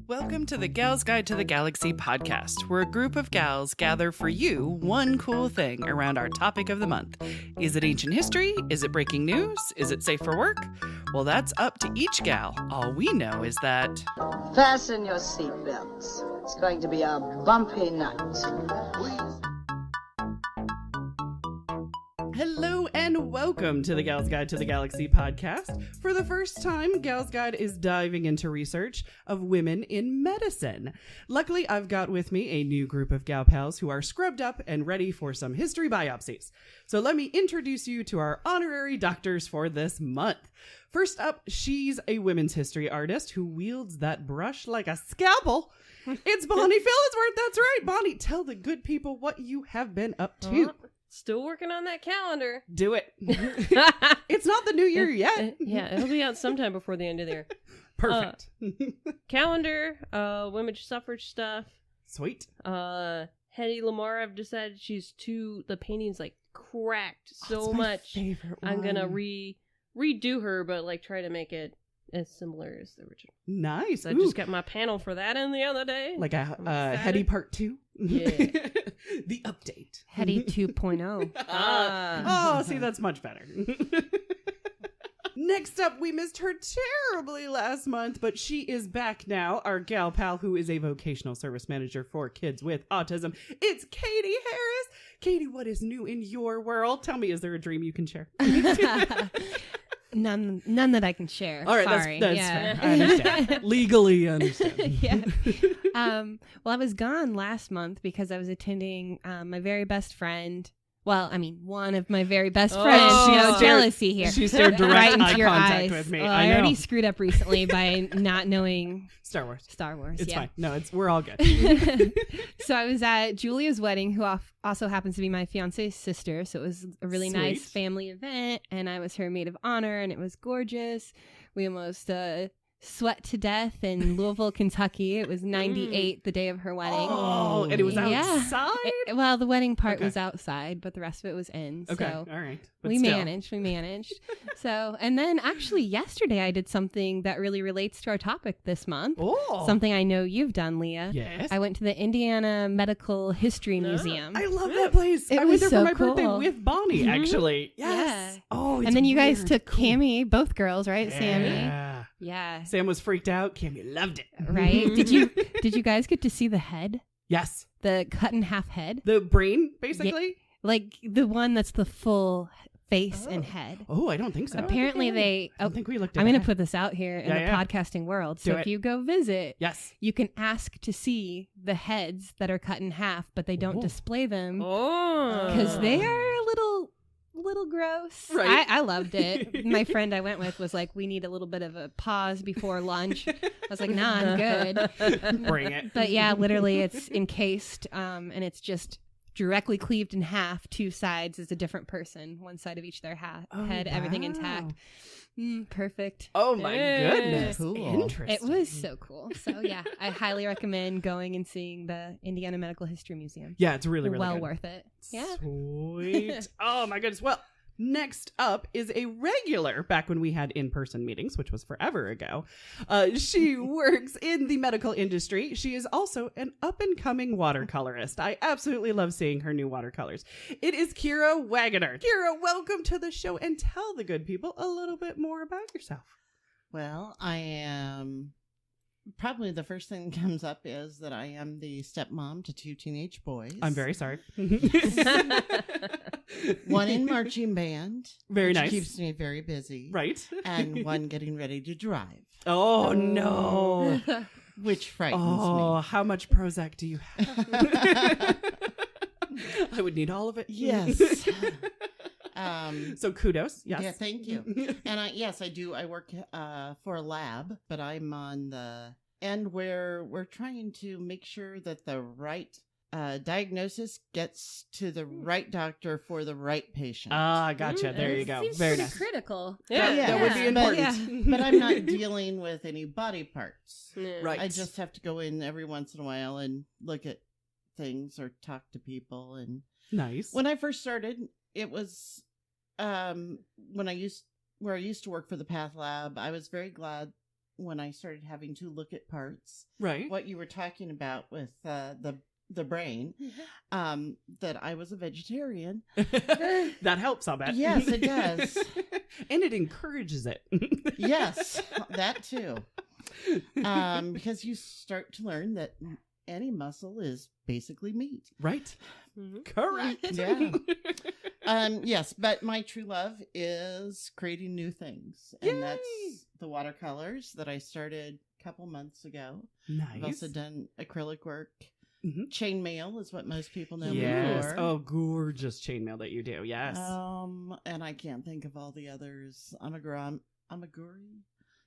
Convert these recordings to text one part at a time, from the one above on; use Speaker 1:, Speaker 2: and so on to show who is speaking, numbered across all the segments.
Speaker 1: Welcome to the Gal's Guide to the Galaxy podcast, where a group of gals gather for you one cool thing around our topic of the month. Is it ancient history? Is it breaking news? Is it safe for work? Well, that's up to each gal. All we know is that...
Speaker 2: Fasten your seatbelts. It's going to be a bumpy night.
Speaker 1: Hello and welcome to the Gal's Guide to the Galaxy podcast. For the first time, Gal's Guide is diving into research of women in medicine. Luckily, I've got with me a new group of gal pals who are scrubbed up and ready for some history biopsies. So let me introduce you to our honorary doctors for this month. First up, she's a women's history artist who wields that brush like a scalpel. It's Bonnie Phillipsworth. That's right. Bonnie, tell the good people what you have been up to.
Speaker 3: Still working on that calendar.
Speaker 1: Do it. It's not the new year yet.
Speaker 3: Yeah, it'll be out sometime before the end of the year.
Speaker 1: Perfect.
Speaker 3: Calendar, women's suffrage stuff.
Speaker 1: Sweet.
Speaker 3: Hedy Lamarr, I've decided the painting's like cracked so
Speaker 1: my
Speaker 3: much.
Speaker 1: favorite
Speaker 3: I'm gonna
Speaker 1: one.
Speaker 3: redo her, but like try to make it as similar as the original.
Speaker 1: Nice.
Speaker 3: So I just got my panel for that in the other day.
Speaker 1: Like a Hedy Part 2?
Speaker 3: Yeah.
Speaker 1: The update.
Speaker 3: Hedy 2.0.
Speaker 1: Oh, see, that's much better. Next up, we missed her terribly last month, but she is back now. Our gal pal, who is a vocational service manager for kids with autism. It's Katie Harris. Katie, what is new in your world? Tell me, is there a dream you can share?
Speaker 4: None that I can share.
Speaker 1: All right,
Speaker 4: Sorry.
Speaker 1: that's fair. I understand. Legally understand.
Speaker 4: Yeah. Well, I was gone last month because I was attending my very best friend. Well, I mean, one of my very best friends. Jealousy here.
Speaker 1: She stared direct
Speaker 4: right into
Speaker 1: eye
Speaker 4: your
Speaker 1: contact
Speaker 4: eyes.
Speaker 1: with me.
Speaker 4: Well,
Speaker 1: I know.
Speaker 4: already screwed up recently by not knowing
Speaker 1: Star Wars.
Speaker 4: It's
Speaker 1: It's fine. No, we're all good.
Speaker 4: So I was at Julia's wedding, who also happens to be my fiance's sister. So it was a really nice family event, and I was her maid of honor, and it was gorgeous. We almost sweat to death in Louisville, Kentucky. It was 98 the day of her wedding.
Speaker 1: Oh, and it was outside?
Speaker 4: Well, the wedding part was outside, but the rest of it was in.
Speaker 1: Okay,
Speaker 4: so
Speaker 1: all right. But
Speaker 4: we
Speaker 1: still.
Speaker 4: managed. So, and then actually yesterday I did something that really relates to our topic this month.
Speaker 1: Oh.
Speaker 4: Something I know you've done, Leah.
Speaker 1: Yes.
Speaker 4: I went to the Indiana Medical History Museum.
Speaker 1: I love that place. I went there for my birthday with Bonnie, actually. Yes.
Speaker 4: Yeah.
Speaker 1: Oh, it's
Speaker 4: and then you guys
Speaker 1: weird.
Speaker 4: took Cammie, both girls, right?
Speaker 1: Yeah.
Speaker 4: Sammy. Yeah.
Speaker 1: Sam was freaked out. Cammie loved it.
Speaker 4: Right. Did you guys get to see the head?
Speaker 1: Yes.
Speaker 4: The cut in half head?
Speaker 1: The brain, basically?
Speaker 4: Yeah, like the one that's the full face and head.
Speaker 1: Oh, I don't think so.
Speaker 4: Apparently
Speaker 1: I don't think we looked at
Speaker 4: I'm going
Speaker 1: that.
Speaker 4: to put this out here in the podcasting world. So if you go visit, you can ask to see the heads that are cut in half, but they don't display them because they are a little gross.
Speaker 1: Right.
Speaker 4: I loved it. My friend I went with was like, we need a little bit of a pause before lunch. I was like, nah, I'm good.
Speaker 1: Bring it.
Speaker 4: But yeah, literally it's encased and it's just directly cleaved in half. Two sides is a different person. One side of each their head, everything intact. Perfect.
Speaker 1: Oh my goodness.
Speaker 4: Cool.
Speaker 1: Interesting.
Speaker 4: It was so cool. So yeah, I highly recommend going and seeing the Indiana Medical History Museum.
Speaker 1: Yeah, it's really
Speaker 4: well
Speaker 1: good.
Speaker 4: worth it. Yeah.
Speaker 1: Sweet. Oh my goodness. Well, next up is a regular back when we had in-person meetings, which was forever ago. She works in the medical industry. She is also an up-and-coming watercolorist. I absolutely love seeing her new watercolors. It is Kira Wagoner. Kira, welcome to the show, and tell the good people a little bit more about yourself.
Speaker 5: Well, I am... Probably the first thing that comes up is that I am the stepmom to 2 teenage boys.
Speaker 1: I'm very sorry.
Speaker 5: One in marching band.
Speaker 1: Very
Speaker 5: which
Speaker 1: nice.
Speaker 5: Keeps me very busy.
Speaker 1: Right.
Speaker 5: And one getting ready to drive.
Speaker 1: Oh, no.
Speaker 5: Which frightens me.
Speaker 1: Oh, how much Prozac do you have? I would need all of it.
Speaker 5: Yes.
Speaker 1: So kudos. Yes.
Speaker 5: Yeah, thank you. And I do. I work for a lab, but I'm on the end where we're trying to make sure that the right diagnosis gets to the right doctor for the right patient.
Speaker 1: Ah, gotcha. There you go.
Speaker 4: Seems
Speaker 1: Very
Speaker 4: pretty
Speaker 1: nice.
Speaker 4: critical.
Speaker 1: That would be important.
Speaker 5: But I'm not dealing with any body parts.
Speaker 1: Right.
Speaker 5: I just have to go in every once in a while and look at things or talk to people. And
Speaker 1: nice.
Speaker 5: when I first started, it was when I used to work for the Path Lab. I was very glad when I started having to look at parts,
Speaker 1: Right.
Speaker 5: what you were talking about with the brain, that I was a vegetarian.
Speaker 1: That helps, I'll bet.
Speaker 5: Yes, it does.
Speaker 1: And it encourages it.
Speaker 5: Yes, that too. Because you start to learn that any muscle is basically meat.
Speaker 1: Right.
Speaker 3: Mm-hmm.
Speaker 1: Correct.
Speaker 5: Yeah. Yes, but my true love is creating new things. And
Speaker 1: Yay!
Speaker 5: that's the watercolors that I started a couple months ago.
Speaker 1: Nice.
Speaker 5: I've also done acrylic work.
Speaker 1: Mhm.
Speaker 5: Chainmail is what most people know me
Speaker 1: Yes.
Speaker 5: for.
Speaker 1: Oh, gorgeous chainmail that you do. Yes.
Speaker 5: And I can't think of all the others. Amaguri?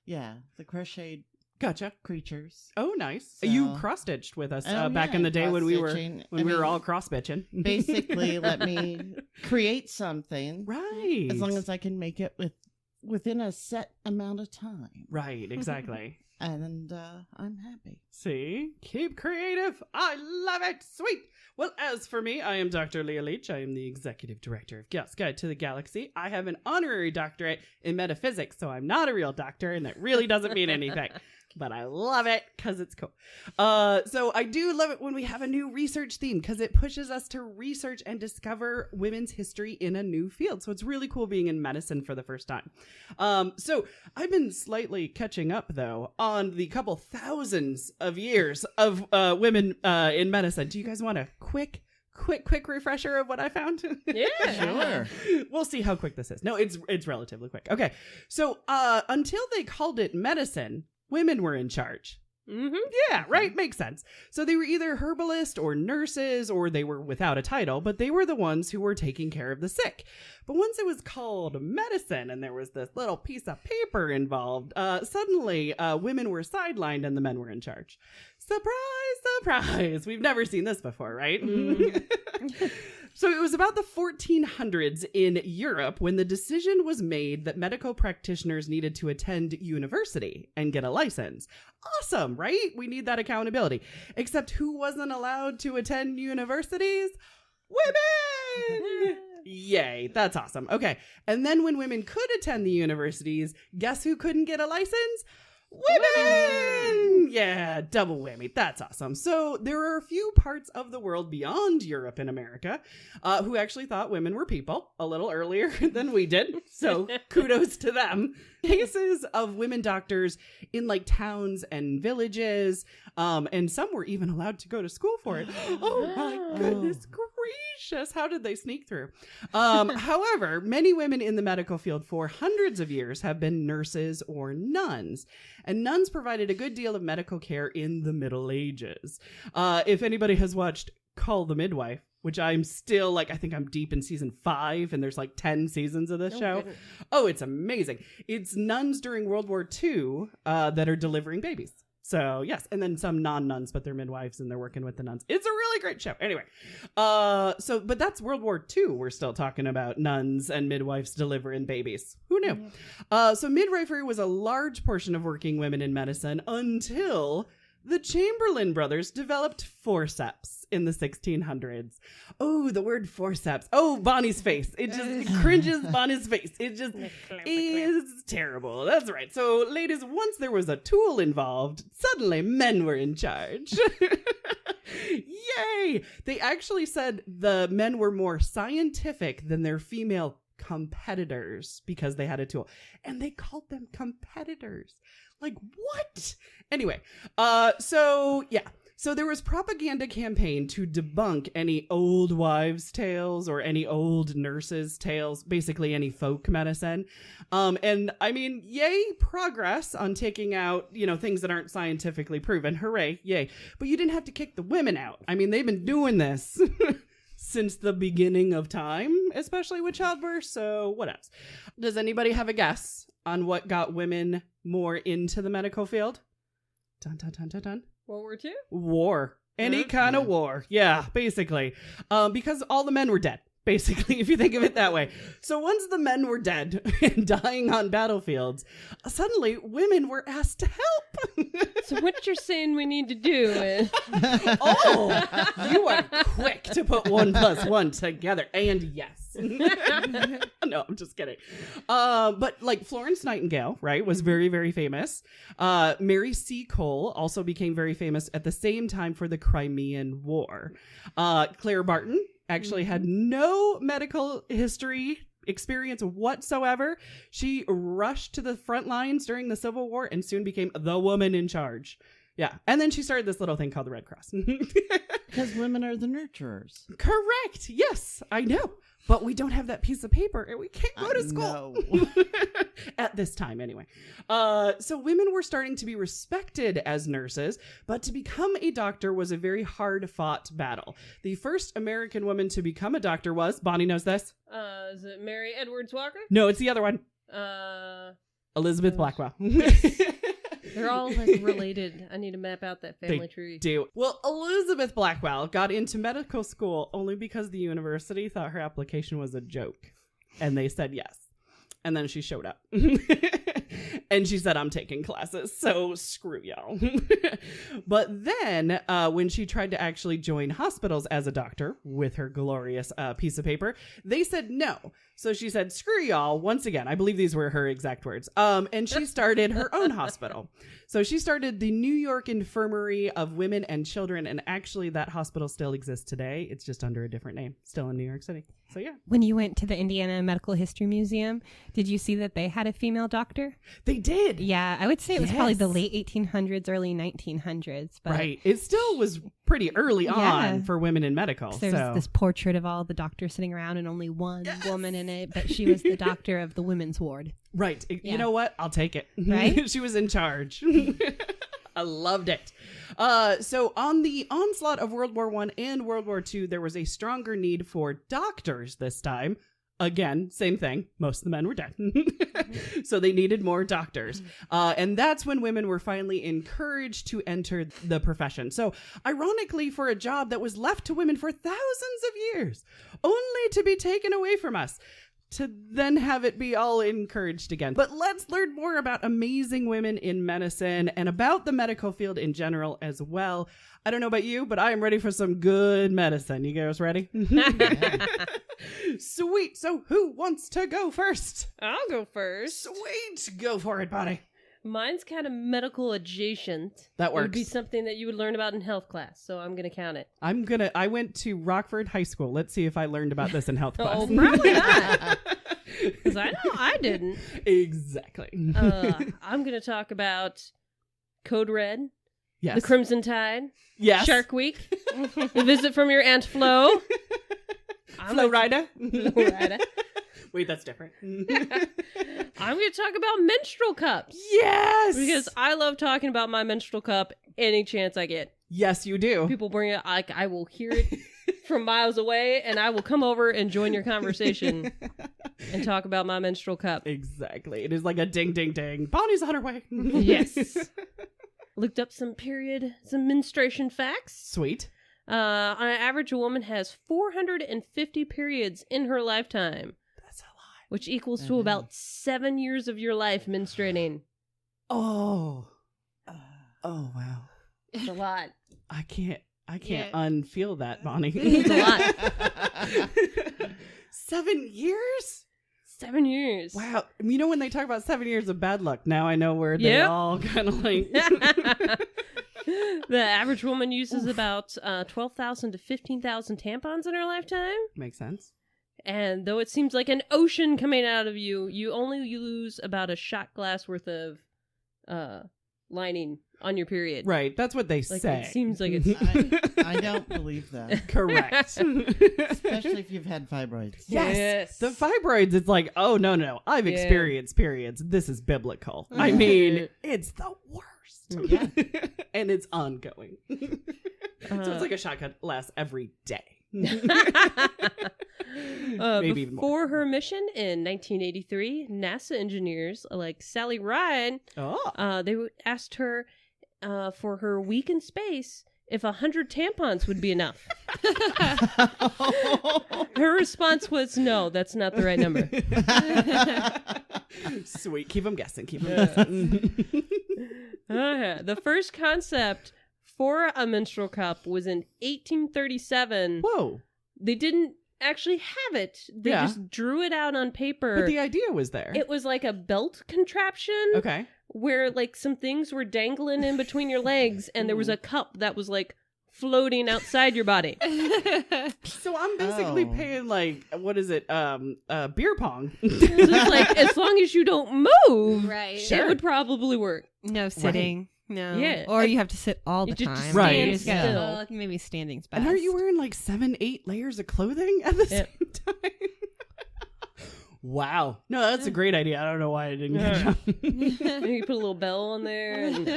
Speaker 5: Yeah, the crocheted
Speaker 1: Gotcha.
Speaker 5: creatures.
Speaker 1: Oh, nice.
Speaker 5: So-
Speaker 1: You cross stitched with us
Speaker 5: Oh,
Speaker 1: back
Speaker 5: yeah,
Speaker 1: in the day when we were
Speaker 5: cross-stitching.
Speaker 1: when
Speaker 5: I
Speaker 1: we were
Speaker 5: mean,
Speaker 1: all cross bitching.
Speaker 5: basically let me create something
Speaker 1: Right.
Speaker 5: as long as I can make it within a set amount of time.
Speaker 1: Right. Exactly.
Speaker 5: And I'm happy.
Speaker 1: See? Keep creative. I love it. Sweet. Well, as for me, I am Dr. Leah Leach. I am the executive director of Girls Guide to the Galaxy. I have an honorary doctorate in metaphysics, so I'm not a real doctor, and that really doesn't mean anything. But I love it because it's cool. So I do love it when we have a new research theme because it pushes us to research and discover women's history in a new field. So it's really cool being in medicine for the first time. So I've been slightly catching up, though, on the couple thousands of years of women in medicine. Do you guys want a quick refresher of what I found?
Speaker 3: Yeah.
Speaker 5: Sure.
Speaker 1: We'll see how quick this is. No, it's relatively quick. Okay. So until they called it medicine, women were in charge.
Speaker 3: Mm-hmm.
Speaker 1: Yeah, right. Makes sense. So they were either herbalist or nurses, or they were without a title, but they were the ones who were taking care of the sick. But once it was called medicine and there was this little piece of paper involved, suddenly women were sidelined and the men were in charge. Surprise, surprise. We've never seen this before, right? So it was about the 1400s in Europe when the decision was made that medical practitioners needed to attend university and get a license. Awesome, right? We need that accountability. Except who wasn't allowed to attend universities? Women! Yay, that's awesome. Okay, and then when women could attend the universities, guess who couldn't get a license? Women! Yeah, double whammy. That's awesome. So there are a few parts of the world beyond Europe and America who actually thought women were people a little earlier than we did. So kudos to them. Cases of women doctors in like towns and villages, and some were even allowed to go to school for it. Oh my goodness gracious. How did they sneak through? However, many women in the medical field for hundreds of years have been nurses or nuns. And nuns provided a good deal of medical care in the Middle Ages. If anybody has watched Call the Midwife, which I'm still like, I think I'm deep in season 5 and there's like 10 seasons of this show.
Speaker 3: Goodness.
Speaker 1: Oh, it's amazing. It's nuns during World War II that are delivering babies. So yes, and then some non-nuns, but they're midwives and they're working with the nuns. It's a really great show. Anyway, but that's World War II. We're still talking about nuns and midwives delivering babies. Who knew? So midwifery was a large portion of working women in medicine until the Chamberlain brothers developed forceps in the 1600s. Oh, the word forceps. Oh, Bonnie's face. It cringes Bonnie's face. It just is terrible. That's right. So, ladies, once there was a tool involved, suddenly men were in charge. Yay! They actually said the men were more scientific than their female competitors because they had a tool. And they called them competitors. Like, what? Anyway, so there was propaganda campaign to debunk any old wives' tales or any old nurses' tales, basically any folk medicine. And I mean, yay, progress on taking out, things that aren't scientifically proven. Hooray, yay. But you didn't have to kick the women out. I mean, they've been doing this since the beginning of time, especially with childbirth. So what else? Does anybody have a guess on what got women more into the medical field? Dun, dun, dun, dun, dun.
Speaker 3: World War II?
Speaker 1: War. Any kind of war. Yeah, basically. Because all the men were dead, basically, if you think of it that way. So once the men were dead and dying on battlefields, suddenly women were asked to help.
Speaker 3: So what you're saying we need to do is...
Speaker 1: Oh, you are quick to put 1 + 1 together. And yes. No, I'm just kidding. But like Florence Nightingale, right, was very, very famous. Mary Seacole also became very famous at the same time for the Crimean War. Claire Barton actually had no medical history experience whatsoever. She rushed to the front lines during the Civil War and soon became the woman in charge. Yeah. And then she started this little thing called the Red Cross.
Speaker 5: Because women are the nurturers.
Speaker 1: Correct. Yes, I know. But we don't have that piece of paper and we can't go to school. At this time, anyway. So women were starting to be respected as nurses, but to become a doctor was a very hard-fought battle. The first American woman to become a doctor was, Bonnie knows this.
Speaker 3: Is it Mary Edwards Walker?
Speaker 1: No, it's the other one. Elizabeth Blackwell.
Speaker 3: They're all like related. I need to map out that family tree.
Speaker 1: Do. Well, Elizabeth Blackwell got into medical school only because the university thought her application was a joke. And they said yes. And then she showed up. And she said, I'm taking classes, so screw y'all. But then when she tried to actually join hospitals as a doctor with her glorious piece of paper, they said no. So she said, screw y'all, once again. I believe these were her exact words. And she started her own hospital. So she started the New York Infirmary of Women and Children. And actually, that hospital still exists today. It's just under a different name, still in New York City. So yeah.
Speaker 4: When you went to the Indiana Medical History Museum, did you see that they had a female doctor?
Speaker 1: They did.
Speaker 4: Yeah, I would say it was probably the late 1800s, early 1900s. But
Speaker 1: right. It still was pretty early on for women in medical.
Speaker 4: There's this portrait of all the doctors sitting around and only one woman in it, but she was the doctor of the women's ward.
Speaker 1: Right.
Speaker 4: Yeah.
Speaker 1: You know what? I'll take it.
Speaker 4: Right?
Speaker 1: She was in charge. I loved it. So on the onslaught of World War I and World War II, there was a stronger need for doctors this time. Again, same thing. Most of the men were dead. So they needed more doctors. And that's when women were finally encouraged to enter the profession. So ironically, for a job that was left to women for thousands of years, only to be taken away from us, to then have it be all encouraged again. But let's learn more about amazing women in medicine and about the medical field in general as well. I don't know about you, but I am ready for some good medicine. You guys ready? Sweet. So who wants to go first?
Speaker 3: I'll go first.
Speaker 1: Sweet. Go for it, buddy.
Speaker 3: Mine's kind of medical adjacent.
Speaker 1: That works.
Speaker 3: It would be something that you would learn about in health class, so I'm going to count it.
Speaker 1: I went to Rockford High School. Let's see if I learned about this in health class.
Speaker 3: Oh, probably not. Because I know I didn't.
Speaker 1: Exactly.
Speaker 3: I'm going to talk about Code Red.
Speaker 1: Yes.
Speaker 3: The Crimson Tide.
Speaker 1: Yes.
Speaker 3: Shark Week. The Visit from Your Aunt Flo.
Speaker 1: Flo Rida.
Speaker 3: Flo Rida.
Speaker 1: Wait, that's different.
Speaker 3: I'm going to talk about menstrual cups.
Speaker 1: Yes!
Speaker 3: Because I love talking about my menstrual cup any chance I get.
Speaker 1: Yes, you do.
Speaker 3: People bring it, I will hear it from miles away, and I will come over and join your conversation and talk about my menstrual cup.
Speaker 1: Exactly. It is like a ding, ding, ding. Bonnie's on her way.
Speaker 3: Yes. Looked up some menstruation facts.
Speaker 1: Sweet.
Speaker 3: On average, a woman has 450 periods in her lifetime.
Speaker 1: That's a lot.
Speaker 3: Which equals to about 7 years of your life menstruating.
Speaker 1: Oh. Oh, wow.
Speaker 3: It's a lot.
Speaker 1: I can't unfeel that, Bonnie.
Speaker 3: It's a lot.
Speaker 1: 7 years?
Speaker 3: 7 years.
Speaker 1: Wow. You know when they talk about 7 years of bad luck, now I know where they all kind of like...
Speaker 3: The average woman uses about 12,000 to 15,000 tampons in her lifetime.
Speaker 1: Makes sense.
Speaker 3: And though it seems like an ocean coming out of you, you only lose about a shot glass worth of lining on your period.
Speaker 1: Right. That's what they
Speaker 3: like,
Speaker 1: say.
Speaker 3: It seems like it's...
Speaker 5: I don't believe that.
Speaker 1: Correct.
Speaker 5: Especially if you've had fibroids.
Speaker 1: Yes. The fibroids, it's like, oh, no. I've experienced periods. This is biblical. I mean, it's the worst.
Speaker 5: Yeah.
Speaker 1: And it's ongoing. So it's like a shot glass every day. Maybe even more.
Speaker 3: Before her mission in 1983, NASA engineers like Sally Ride, they asked her for her week in space if 100 tampons would be enough. Her response was, no, that's not the right number.
Speaker 1: Sweet. Keep them guessing. guessing.
Speaker 3: The first concept for a menstrual cup was in 1837.
Speaker 1: Whoa.
Speaker 3: They didn't actually have it. They
Speaker 1: Yeah.
Speaker 3: just drew it out on paper.
Speaker 1: But the idea was there.
Speaker 3: It was like a belt contraption.
Speaker 1: Okay.
Speaker 3: Where like some things were dangling in between your legs, and there was a cup that was like floating outside your body.
Speaker 1: So I'm basically paying like, what is it? Beer pong.
Speaker 3: So it's like, as long as you don't move,
Speaker 4: Right.
Speaker 3: it would probably work.
Speaker 4: No sitting. No.
Speaker 3: Yeah.
Speaker 4: Or you have to sit all the
Speaker 3: You just
Speaker 4: time.
Speaker 1: Right.
Speaker 3: stand
Speaker 4: You just go,
Speaker 3: still.
Speaker 4: "Oh, maybe standing's best."
Speaker 1: And are you wearing like 7-8 layers of clothing at the same time? Wow. No, that's a great idea. I don't know why I didn't catch on.
Speaker 3: And you put a little bell on there. And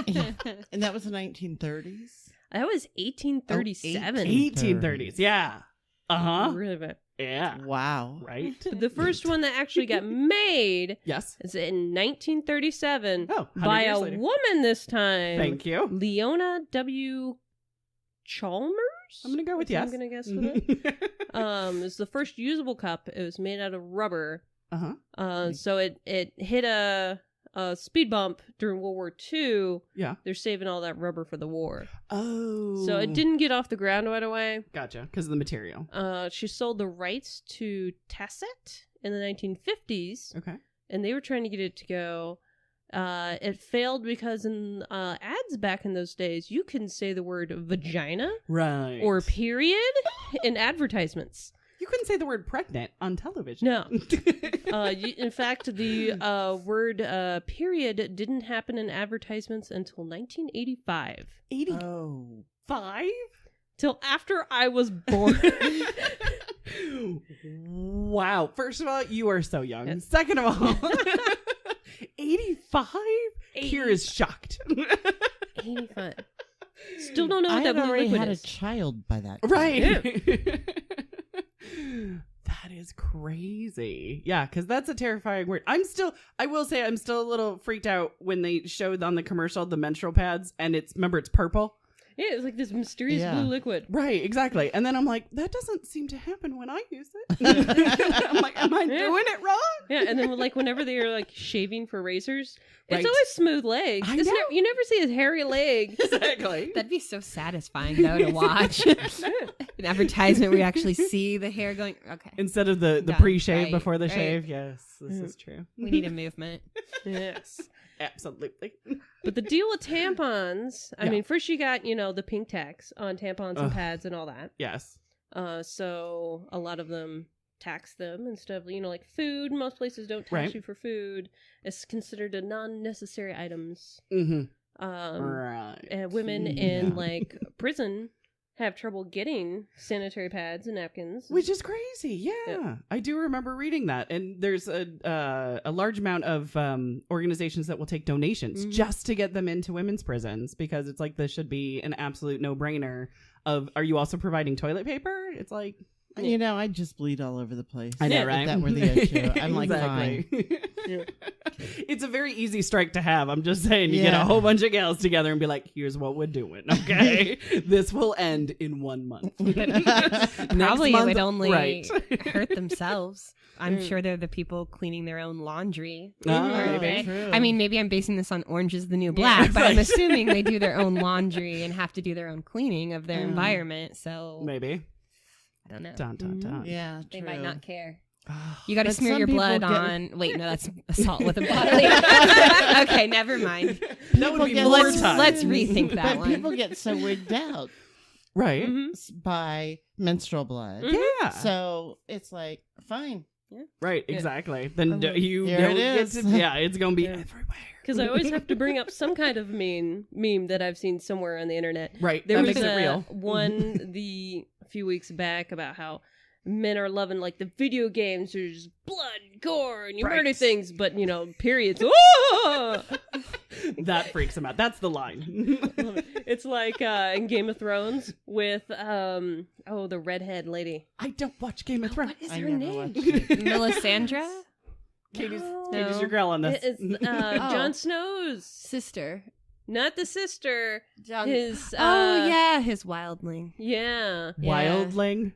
Speaker 5: And that was the 1930s?
Speaker 3: that was 1837.
Speaker 1: 1830s. Yeah. Uh-huh.
Speaker 3: Really bad.
Speaker 1: Yeah.
Speaker 5: Wow.
Speaker 1: Right?
Speaker 3: But the first one that actually got made
Speaker 1: Yes.
Speaker 3: is in 1937
Speaker 1: Oh, 100
Speaker 3: by
Speaker 1: years
Speaker 3: a
Speaker 1: later.
Speaker 3: woman this time.
Speaker 1: Thank you.
Speaker 3: Leona W. Chalmers?
Speaker 1: I'm going to go with yes.
Speaker 3: I'm going to guess with it. It's the first usable cup. It was made out of rubber.
Speaker 1: Uh-huh.
Speaker 3: So it hit a speed bump during World War II.
Speaker 1: Yeah.
Speaker 3: They're saving all that rubber for the war.
Speaker 1: Oh.
Speaker 3: So it didn't get off the ground right away.
Speaker 1: Gotcha. Because of the material.
Speaker 3: She sold the rights to Tasset in the 1950s,
Speaker 1: Okay.
Speaker 3: and they were trying to get it to go. It failed because in ads back in those days, you couldn't say the word vagina
Speaker 1: Right.
Speaker 3: or period in advertisements.
Speaker 1: You couldn't say the word pregnant on television.
Speaker 3: No. In fact, the word period didn't happen in advertisements until 1985.
Speaker 1: 85?
Speaker 3: Till after I was born.
Speaker 1: Wow. First of all, you are so young.
Speaker 3: Yes.
Speaker 1: Second of all, 85? Kier is shocked.
Speaker 3: 85. Still don't know
Speaker 5: I
Speaker 3: what that
Speaker 5: had
Speaker 3: blue
Speaker 5: already
Speaker 3: liquid
Speaker 5: had
Speaker 3: is.
Speaker 5: a child by that time.
Speaker 1: Right. That is crazy. Yeah, because that's a terrifying word. I will say I'm still a little freaked out when they showed on the commercial the menstrual pads and it's purple.
Speaker 3: Yeah, it was like this mysterious
Speaker 5: Yeah.
Speaker 3: blue liquid.
Speaker 1: Right, exactly. And then I'm like, that doesn't seem to happen when I use it. I'm like, am I doing it wrong?
Speaker 3: Yeah, and then like whenever they are like shaving for razors,
Speaker 1: Right.
Speaker 3: it's always smooth legs.
Speaker 1: I
Speaker 3: It's
Speaker 1: know.
Speaker 3: you never see his hairy leg.
Speaker 1: Exactly.
Speaker 4: That'd be so satisfying, though, to watch. An advertisement where you actually see the hair going, okay.
Speaker 1: Instead of the
Speaker 4: Done.
Speaker 1: pre-shave
Speaker 4: Right,
Speaker 1: before the
Speaker 4: right.
Speaker 1: shave. Yes, this is true.
Speaker 4: We need a movement.
Speaker 3: Yes.
Speaker 1: Absolutely.
Speaker 3: But the deal with tampons, I
Speaker 1: Yeah.
Speaker 3: mean, first you got, the pink tax on tampons and pads and all that.
Speaker 1: Yes.
Speaker 3: So a lot of them tax them instead of, like food. Most places don't tax
Speaker 1: Right.
Speaker 3: you for food. It's considered a non-necessary items.
Speaker 1: Mm-hmm.
Speaker 3: Right.
Speaker 1: Right.
Speaker 3: And women
Speaker 5: Yeah.
Speaker 3: in like prison have trouble getting sanitary pads and napkins.
Speaker 1: Which is crazy. Yeah.
Speaker 3: Yeah.
Speaker 1: I do remember reading that. And there's a large amount of organizations that will take donations just to get them into women's prisons because it's like this should be an absolute no-brainer of, are you also providing toilet paper? It's like,
Speaker 5: I just bleed all over the place.
Speaker 1: I know,
Speaker 5: If
Speaker 1: right?
Speaker 5: that were the issue. I'm like, fine.
Speaker 1: Yeah. It's a very easy strike to have. I'm just saying, you get a
Speaker 5: Yeah.
Speaker 1: whole bunch of gals together and be like, here's what we're doing, okay? This will end in 1 month.
Speaker 4: Probably it would only
Speaker 1: right.
Speaker 4: hurt themselves. I'm sure they're the people cleaning their own laundry.
Speaker 1: Ah,
Speaker 4: aren't
Speaker 1: maybe.
Speaker 4: they?
Speaker 5: True.
Speaker 4: I mean, maybe I'm basing this on Orange is the New Black, but I'm
Speaker 1: right.
Speaker 4: assuming they do their own laundry and have to do their own cleaning of their environment. So
Speaker 1: Maybe.
Speaker 4: I don't know.
Speaker 1: Dun, dun, dun.
Speaker 5: Yeah,
Speaker 4: They
Speaker 5: true.
Speaker 4: might not care. You got to
Speaker 5: But
Speaker 4: smear
Speaker 5: some
Speaker 4: your
Speaker 5: people
Speaker 4: blood
Speaker 5: get-
Speaker 4: on. Wait, no, that's assault with a bodily. Okay, never mind.
Speaker 1: That would be
Speaker 5: get-
Speaker 1: more
Speaker 4: Let's
Speaker 1: time.
Speaker 4: rethink that
Speaker 5: But
Speaker 4: one.
Speaker 5: people get so wigged out
Speaker 1: Right.
Speaker 5: by menstrual blood.
Speaker 1: Yeah.
Speaker 5: So it's like, fine.
Speaker 1: Right, exactly. Then you
Speaker 5: Here
Speaker 1: don't
Speaker 5: it
Speaker 1: get
Speaker 5: is.
Speaker 1: to, yeah, it's going to be everywhere.
Speaker 3: Because I always have to bring up some kind of meme that I've seen somewhere on the internet.
Speaker 1: Right,
Speaker 3: There
Speaker 1: that
Speaker 3: was
Speaker 1: makes it real.
Speaker 3: one a few weeks back about how men are loving like the video games. There's blood, gore, and you
Speaker 1: Right.
Speaker 3: murder things, but periods. Oh!
Speaker 1: That freaks him out. That's the line.
Speaker 3: It's like in Game of Thrones with the redhead lady.
Speaker 1: I don't watch Game of Thrones.
Speaker 3: What is
Speaker 5: I
Speaker 3: her
Speaker 5: never
Speaker 3: name?
Speaker 5: watched it.
Speaker 4: Melisandre?
Speaker 1: Katie's
Speaker 3: No.
Speaker 1: your girl on this.
Speaker 3: It's Jon Snow's
Speaker 4: Sister.
Speaker 3: not the sister.
Speaker 4: John.
Speaker 3: His
Speaker 4: his wildling.
Speaker 3: yeah.
Speaker 1: Wildling.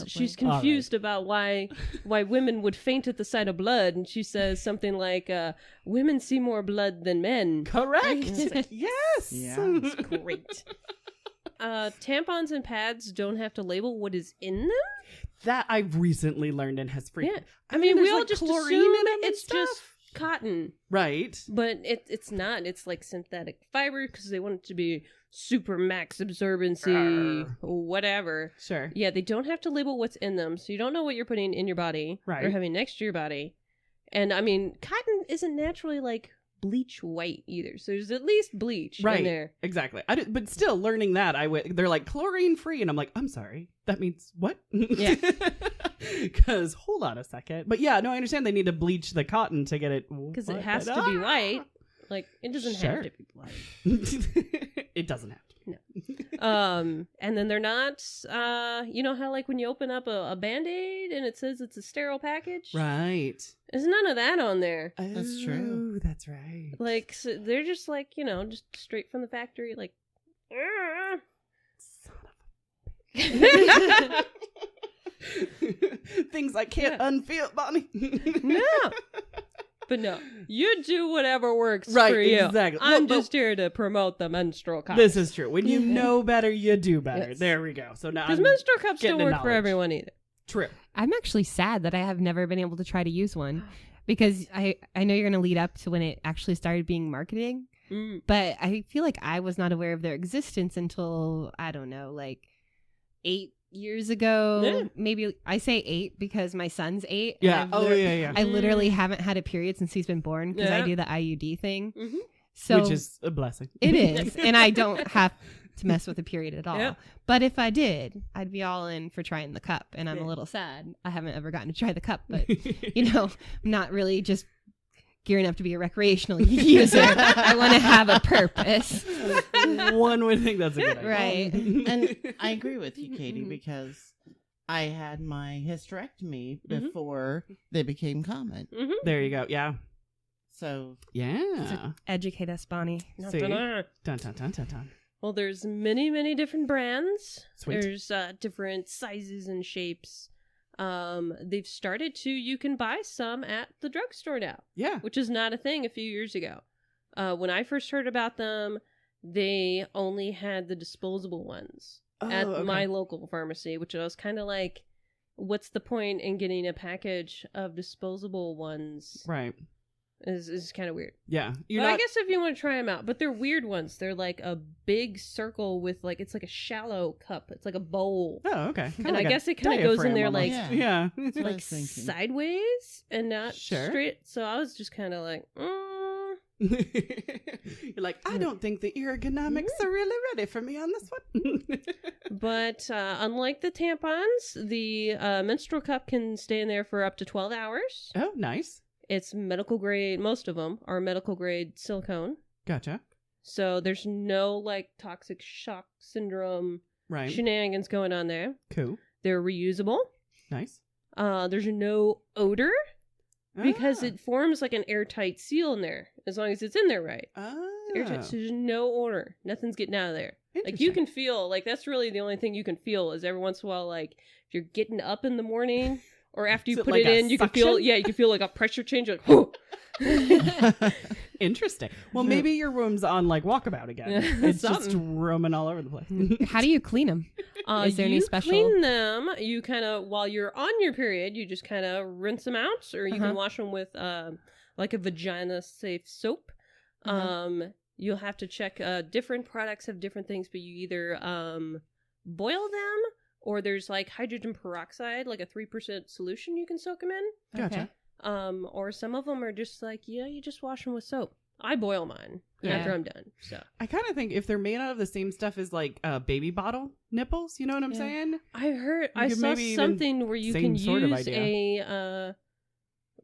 Speaker 3: She's confused about why women would faint at the sight of blood, and she says something like women see more blood than men.
Speaker 1: Correct. Yes.
Speaker 5: Yeah.
Speaker 3: Great. Tampons and pads don't have to label what is in them.
Speaker 1: That I've recently learned and has freaked.
Speaker 3: Yeah. I mean, we
Speaker 1: there's,
Speaker 3: all
Speaker 1: like,
Speaker 3: just
Speaker 1: chlorine
Speaker 3: assume
Speaker 1: in 'em and
Speaker 3: it's
Speaker 1: stuff.
Speaker 3: just cotton.
Speaker 1: Right.
Speaker 3: But it's not. It's like synthetic fiber because they want it to be super max absorbency, whatever.
Speaker 1: Sure.
Speaker 3: Yeah, they don't have to label what's in them, so you don't know what you're putting in your body
Speaker 1: Right.
Speaker 3: or having next to your body. And I mean, cotton isn't naturally like bleach white either, so there's at least bleach
Speaker 1: Right.
Speaker 3: in there.
Speaker 1: Exactly. But still, learning that, they're like chlorine free, and I'm like, I'm sorry. That means what?
Speaker 3: Yeah.
Speaker 1: Because hold on a second. But yeah, no, I understand they need to bleach the cotton to get it
Speaker 3: Because it has to be white. Like, it doesn't have to be white.
Speaker 1: It doesn't have to.
Speaker 3: And then they're not, you know how like when you open up a Band-Aid and it says it's a sterile package?
Speaker 1: Right.
Speaker 3: There's none of that on there.
Speaker 5: That's true.
Speaker 1: Oh, that's right.
Speaker 3: Like, so they're just like, you know, just straight from the factory, like,
Speaker 1: Things I can't unfeel, Bonnie.
Speaker 3: no. But no, you do whatever works
Speaker 1: Right,
Speaker 3: for you.
Speaker 1: exactly.
Speaker 3: I'm
Speaker 1: Well,
Speaker 3: just here to promote the menstrual cups.
Speaker 1: This is true. When you know better, you do better.
Speaker 3: Yes.
Speaker 1: There we go. So now
Speaker 3: Because
Speaker 1: I'm
Speaker 3: menstrual cups
Speaker 1: getting
Speaker 3: don't
Speaker 1: the
Speaker 3: work for
Speaker 1: knowledge.
Speaker 3: everyone either.
Speaker 1: True.
Speaker 4: I'm actually sad that I have never been able to try to use one because I know you're going to lead up to when it actually started being marketing, but I feel like I was not aware of their existence until, I don't know, like 8 years ago.
Speaker 3: Yeah.
Speaker 4: Maybe I say 8 because my son's 8.
Speaker 1: Yeah.
Speaker 4: And
Speaker 1: Yeah.
Speaker 4: I literally haven't had a period since he's been born because I
Speaker 3: Yeah.
Speaker 4: do the IUD thing.
Speaker 3: Mm-hmm.
Speaker 4: So
Speaker 1: Which is a blessing.
Speaker 4: it is. And I don't have to mess with a period at all.
Speaker 3: Yeah.
Speaker 4: But if I did, I'd be all in for trying the cup. And I'm
Speaker 3: Yeah.
Speaker 4: a little sad. I haven't ever gotten to try the cup, but you know, I'm not really just gearing up to be a recreational user. I want to have a purpose.
Speaker 1: One would think that's a good idea.
Speaker 4: Right.
Speaker 5: And I agree with you, Katie, because I had my hysterectomy before they became common.
Speaker 3: Mm-hmm.
Speaker 1: There you go. Yeah.
Speaker 5: So
Speaker 1: Yeah.
Speaker 4: Educate us, Bonnie.
Speaker 1: See? Dun, dun, dun, dun, dun.
Speaker 3: Well, there's many, many different brands.
Speaker 1: Sweet.
Speaker 3: There's different sizes and shapes. They've started to, you can buy some at the drugstore now,
Speaker 1: Yeah.
Speaker 3: which is not a thing a few years ago. When I first heard about them, they only had the disposable ones at
Speaker 1: okay.
Speaker 3: my local pharmacy, which I was kind of like, what's the point in getting a package of disposable ones?
Speaker 1: Right.
Speaker 3: Is kind of weird.
Speaker 1: Yeah.
Speaker 3: But I guess if you want to try them out, but they're weird ones. They're like a big circle with like, it's like a shallow cup. It's like a bowl.
Speaker 1: Oh, okay. Kinda
Speaker 3: And I
Speaker 1: like a
Speaker 3: guess it kind of goes in
Speaker 1: diaphragm
Speaker 3: there
Speaker 1: almost.
Speaker 3: like,
Speaker 1: Yeah.
Speaker 5: that's what I
Speaker 3: like
Speaker 5: was thinking.
Speaker 3: sideways and not
Speaker 1: Sure.
Speaker 3: straight. So I was just kind of like,
Speaker 1: You're like, I don't think the ergonomics are really ready for me on this one.
Speaker 3: But unlike the tampons, the menstrual cup can stay in there for up to 12 hours.
Speaker 1: Oh, nice.
Speaker 3: It's medical grade. Most of them are medical grade silicone.
Speaker 1: Gotcha.
Speaker 3: So there's no like toxic shock syndrome
Speaker 1: Right.
Speaker 3: shenanigans going on there.
Speaker 1: Cool.
Speaker 3: They're reusable.
Speaker 1: Nice.
Speaker 3: There's no odor because
Speaker 1: Ah.
Speaker 3: it forms like an airtight seal in there as long as it's in there right.
Speaker 1: Oh.
Speaker 3: Airtight, so there's no odor. Nothing's getting out of there. Like you
Speaker 1: Interesting.
Speaker 3: can feel, like that's really the only thing you can feel is every once in a while, like if you're getting up in the morning or after you
Speaker 1: Is it
Speaker 3: put
Speaker 1: like
Speaker 3: it
Speaker 1: a
Speaker 3: in, you can feel,
Speaker 1: suction?
Speaker 3: yeah, you can feel like a pressure change, like, whoo.
Speaker 1: Interesting. Well, maybe your room's on like walkabout again.
Speaker 3: Yeah,
Speaker 1: It's just
Speaker 3: something.
Speaker 1: roaming all over the place.
Speaker 4: How do you clean them? Is there any
Speaker 3: you
Speaker 4: special?
Speaker 3: clean them. You kind of, while you're on your period, you just kind of rinse them out, or you can wash them with like a vagina-safe soap. You'll have to check. Different products have different things, but you either boil them, or there's like hydrogen peroxide, like a 3% solution you can soak them in.
Speaker 1: Gotcha.
Speaker 3: Or some of them are just like, yeah, you just wash them with soap. I boil mine after I'm done. So
Speaker 1: I kind of think if they're made out of the same stuff as like baby bottle nipples, you know what I'm saying?
Speaker 3: I heard,
Speaker 1: You
Speaker 3: I
Speaker 1: could
Speaker 3: saw
Speaker 1: maybe even
Speaker 3: something where you
Speaker 1: same
Speaker 3: can
Speaker 1: sort of
Speaker 3: use
Speaker 1: idea.
Speaker 3: a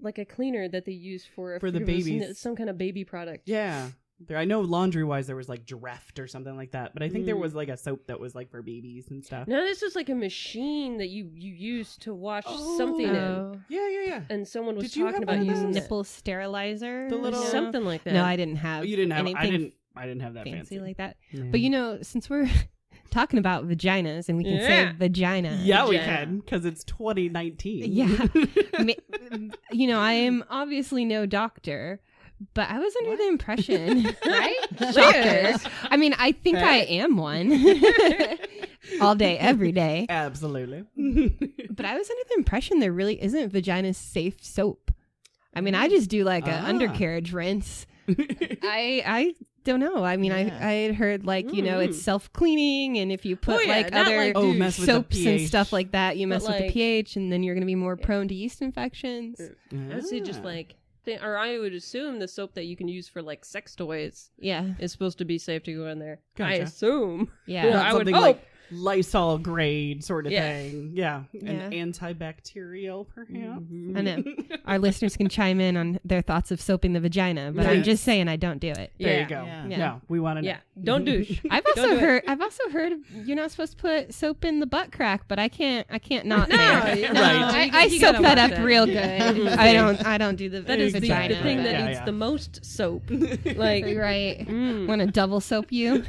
Speaker 3: like a cleaner that they use for
Speaker 1: For the
Speaker 3: I forget, it was
Speaker 1: babies.
Speaker 3: some kind of baby product.
Speaker 1: Yeah. There, I know laundry-wise there was like Giraffe or something like that, but I think there was like a soap that was like for babies and stuff.
Speaker 3: No, this was like a machine that you use to wash something in.
Speaker 4: Oh.
Speaker 1: Yeah.
Speaker 3: And someone was
Speaker 1: Did you
Speaker 3: talking
Speaker 1: have
Speaker 3: about
Speaker 1: one of
Speaker 3: using
Speaker 1: those?
Speaker 3: it.
Speaker 4: Nipple sterilizer?
Speaker 1: The little-
Speaker 3: Something like that.
Speaker 4: No, I didn't have.
Speaker 1: You didn't have.
Speaker 4: anything
Speaker 1: I didn't have that
Speaker 4: fancy
Speaker 1: fancy.
Speaker 4: like that.
Speaker 1: Yeah.
Speaker 4: But you know, since we're talking about vaginas and we can
Speaker 3: Yeah.
Speaker 4: say vagina.
Speaker 1: Yeah, we
Speaker 3: Vagina.
Speaker 1: can because it's 2019.
Speaker 4: Yeah. You know, I am obviously no doctor, But I was under the impression,
Speaker 3: Right?
Speaker 4: shocker. I mean, I think I am one. All day, every day.
Speaker 1: Absolutely.
Speaker 4: But I was under the impression there really isn't vagina safe soap. I mean, I just do like an undercarriage rinse. I don't know. I mean, I had heard like, you know, it's self-cleaning, and if you put other soaps and stuff like that, you mess with the pH, and then you're going to be more prone to yeast infections.
Speaker 3: I would say just like, or I would assume the soap that you can use for like sex toys is supposed to be safe to go in there.
Speaker 1: Gotcha.
Speaker 3: I assume.
Speaker 4: Yeah.
Speaker 3: I would
Speaker 1: hope. Like Lysol grade sort of thing. Yeah. And antibacterial, perhaps.
Speaker 4: I know. Our listeners can chime in on their thoughts of soaping the vagina, but I'm just saying I don't do it.
Speaker 1: There you go.
Speaker 5: Yeah.
Speaker 1: No, we want to know.
Speaker 3: Yeah. Don't douche.
Speaker 4: I've also heard you're not supposed to put soap in the butt crack, but I can't not there.
Speaker 1: Right.
Speaker 4: I soap that up real good. I don't do the
Speaker 3: That is
Speaker 4: vagina.
Speaker 3: the thing that needs the most soap. Like
Speaker 4: right. Want to double soap you?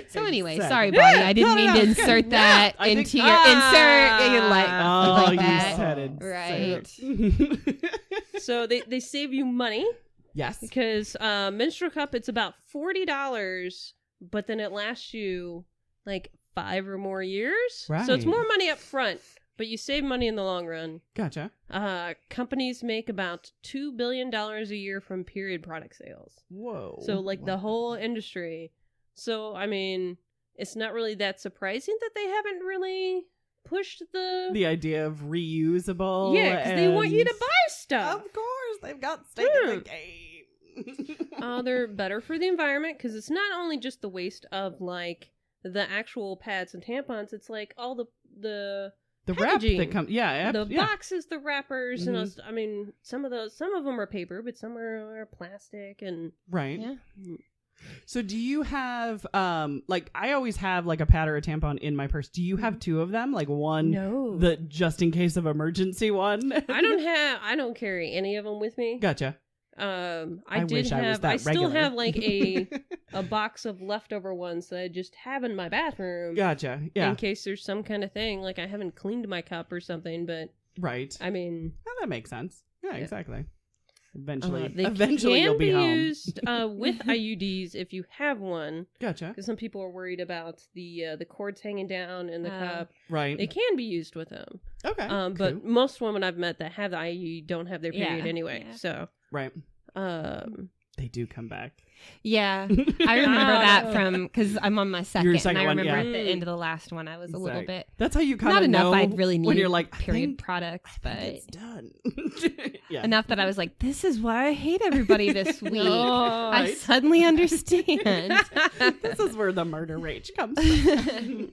Speaker 4: So anyway, sorry, Bonnie. I didn't mean to insert that into your insert. Like that.
Speaker 1: You said it.
Speaker 4: Right.
Speaker 3: So they save you money.
Speaker 1: Yes.
Speaker 3: Because Menstrual Cup, it's about $40, but then it lasts you like 5 or more years.
Speaker 1: Right.
Speaker 3: So it's more money up front, but you save money in the long run.
Speaker 1: Gotcha.
Speaker 3: Companies make about $2 billion a year from period product sales.
Speaker 1: Whoa.
Speaker 3: So like the whole industry. So, I mean, it's not really that surprising that they haven't really pushed the
Speaker 1: idea of reusable.
Speaker 3: Yeah, because they want you to buy stuff.
Speaker 1: Of course, they've got stake in the game.
Speaker 3: They're better for the environment because it's not only just the waste of like the actual pads and tampons. It's like all the
Speaker 1: wrap that comes.
Speaker 3: The boxes, the wrappers, and I mean, some of them are paper, but some are plastic and
Speaker 1: right.
Speaker 3: Yeah.
Speaker 1: So do you have like I always have like a pad or a tampon in my purse. Do you have two of them? Like one the just in case of emergency one?
Speaker 3: I don't carry any of them with me.
Speaker 1: Gotcha.
Speaker 3: I still have like a box of leftover ones that I just have in my bathroom.
Speaker 1: Gotcha. Yeah.
Speaker 3: In case there's some kind of thing like I haven't cleaned my cup or something, but
Speaker 1: right.
Speaker 3: I mean,
Speaker 1: that makes sense. Yeah. Exactly. Eventually
Speaker 3: can
Speaker 1: you'll be
Speaker 3: used with IUDs if you have one.
Speaker 1: Gotcha.
Speaker 3: Because some people are worried about the cords hanging down in the cup.
Speaker 1: Right.
Speaker 3: It can be used with them.
Speaker 1: Okay.
Speaker 3: But most women I've met that have the IUD don't have their period anyway. Yeah. So
Speaker 1: right. They do come back.
Speaker 4: Yeah, I remember that from because I'm on my second and I remember
Speaker 1: one,
Speaker 4: at the end of the last one I was a little bit.
Speaker 1: That's how you kind
Speaker 4: of
Speaker 1: know
Speaker 4: not enough. I'd really need
Speaker 1: when you're like
Speaker 4: period products, but
Speaker 1: it's done.
Speaker 4: Enough that I was like, this is why I hate everybody this week. I suddenly understand.
Speaker 1: This is where the murder rage comes from.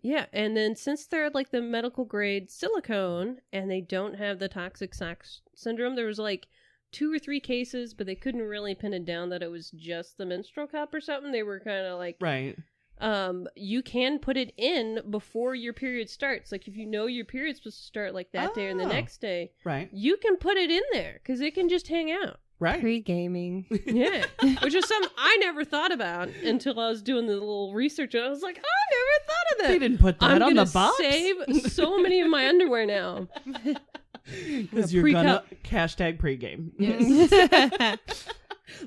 Speaker 3: Yeah, and then since they're like the medical grade silicone and they don't have the toxic shock syndrome, there was like 2 or 3 cases, but they couldn't really pin it down that it was just the menstrual cup or something. They were kind of like,
Speaker 1: right.
Speaker 3: You can put it in before your period starts. Like if you know your period's supposed to start like that day or the next day,
Speaker 1: right?
Speaker 3: You can put it in there because it can just hang out.
Speaker 1: Right.
Speaker 4: Pre-gaming.
Speaker 3: Yeah. Which is something I never thought about until I was doing the little research. And I was like, I never thought of that.
Speaker 1: They didn't put that on the box.
Speaker 3: I'm going to save so many of my underwear now.
Speaker 1: Because you're gonna hashtag pregame. Yes.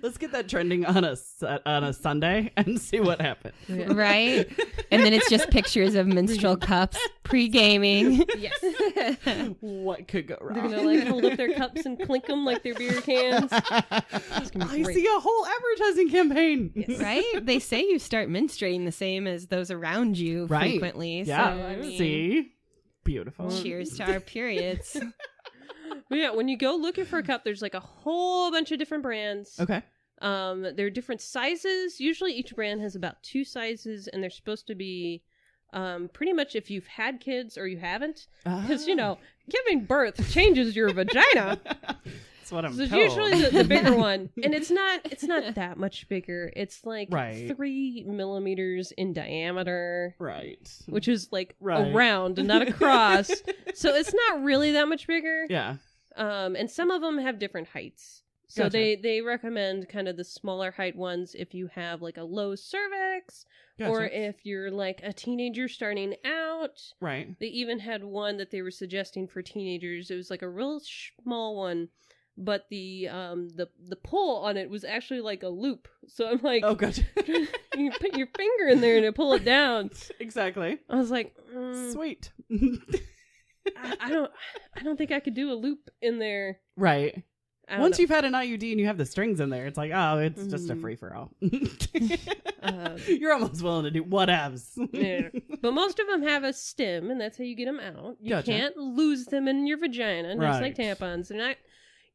Speaker 1: Let's get that trending on a Sunday and see what happens.
Speaker 4: Right? And then it's just pictures of menstrual cups pre-gaming.
Speaker 3: Yes.
Speaker 1: What could go wrong?
Speaker 3: They're gonna like hold up their cups and clink them like their beer cans.
Speaker 1: I see a whole advertising campaign.
Speaker 4: Yes. Right? They say you start menstruating the same as those around you frequently.
Speaker 1: Yeah.
Speaker 4: So, I mean,
Speaker 1: see? Beautiful.
Speaker 4: Cheers to our periods.
Speaker 3: But yeah, when you go looking for a cup, there's like a whole bunch of different brands.
Speaker 1: Okay.
Speaker 3: There are different sizes. Usually each brand has about 2 sizes, and they're supposed to be pretty much if you've had kids or you haven't. Because, you know, giving birth changes your vagina.
Speaker 1: That's what I'm
Speaker 3: told.
Speaker 1: So
Speaker 3: usually the bigger one. And it's not that much bigger. It's like 3 millimeters in diameter.
Speaker 1: Right.
Speaker 3: Which is like around and not across. So it's not really that much bigger.
Speaker 1: Yeah.
Speaker 3: And some of them have different heights. So they recommend kind of the smaller height ones if you have like a low cervix or if you're like a teenager starting out.
Speaker 1: Right.
Speaker 3: They even had one that they were suggesting for teenagers. It was like a real small one, but the pull on it was actually like a loop. So I'm like,
Speaker 1: oh, gotcha.
Speaker 3: You put your finger in there and pull it down.
Speaker 1: Exactly.
Speaker 3: I was like,
Speaker 1: sweet.
Speaker 3: I don't think I could do a loop in there.
Speaker 1: Right. Once you've had an IUD and you have the strings in there, it's like, oh, it's just a free for all. You're almost willing to do whatevs.
Speaker 3: Yeah. But most of them have a stem, and that's how you get them out. You can't lose them in your vagina, just like tampons. They're not.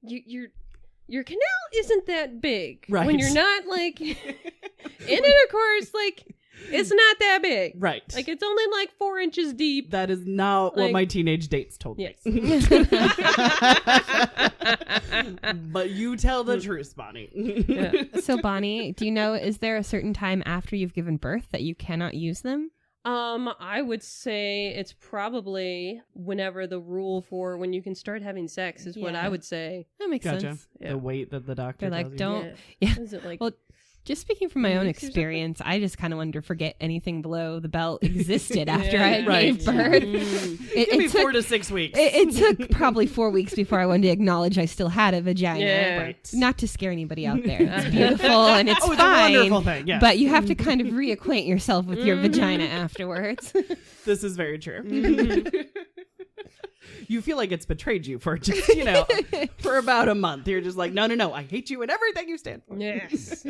Speaker 3: Your canal isn't that big.
Speaker 1: Right.
Speaker 3: When you're not like in intercourse, like it's not that big.
Speaker 1: Right.
Speaker 3: Like it's only like 4 inches deep.
Speaker 1: That is not what my teenage dates told me. But you tell the truth, Bonnie.
Speaker 4: Yeah. So Bonnie, do you know, is there a certain time after you've given birth that you cannot use them?
Speaker 3: I would say it's probably whenever the rule for when you can start having sex is what I would say.
Speaker 4: That makes sense.
Speaker 1: Yeah. The weight that the doctor
Speaker 4: They're
Speaker 1: tells
Speaker 4: like,
Speaker 1: you.
Speaker 4: don't. Yeah.
Speaker 3: Is it like?
Speaker 4: Well, just speaking from my own experience, I just kind of wanted to forget anything below the belt existed after I gave birth.
Speaker 1: It took 4 to 6 weeks.
Speaker 4: It took probably 4 weeks before I wanted to acknowledge I still had a vagina.
Speaker 3: Yeah.
Speaker 1: Right.
Speaker 4: Not to scare anybody out there. It's beautiful and it's
Speaker 1: it's
Speaker 4: fine.
Speaker 1: a wonderful thing. Yeah.
Speaker 4: But you have to kind of reacquaint yourself with your vagina afterwards.
Speaker 1: This is very true. You feel like it's betrayed you for just, for about a month. You're just like, no, I hate you and everything you stand for.
Speaker 3: Yes.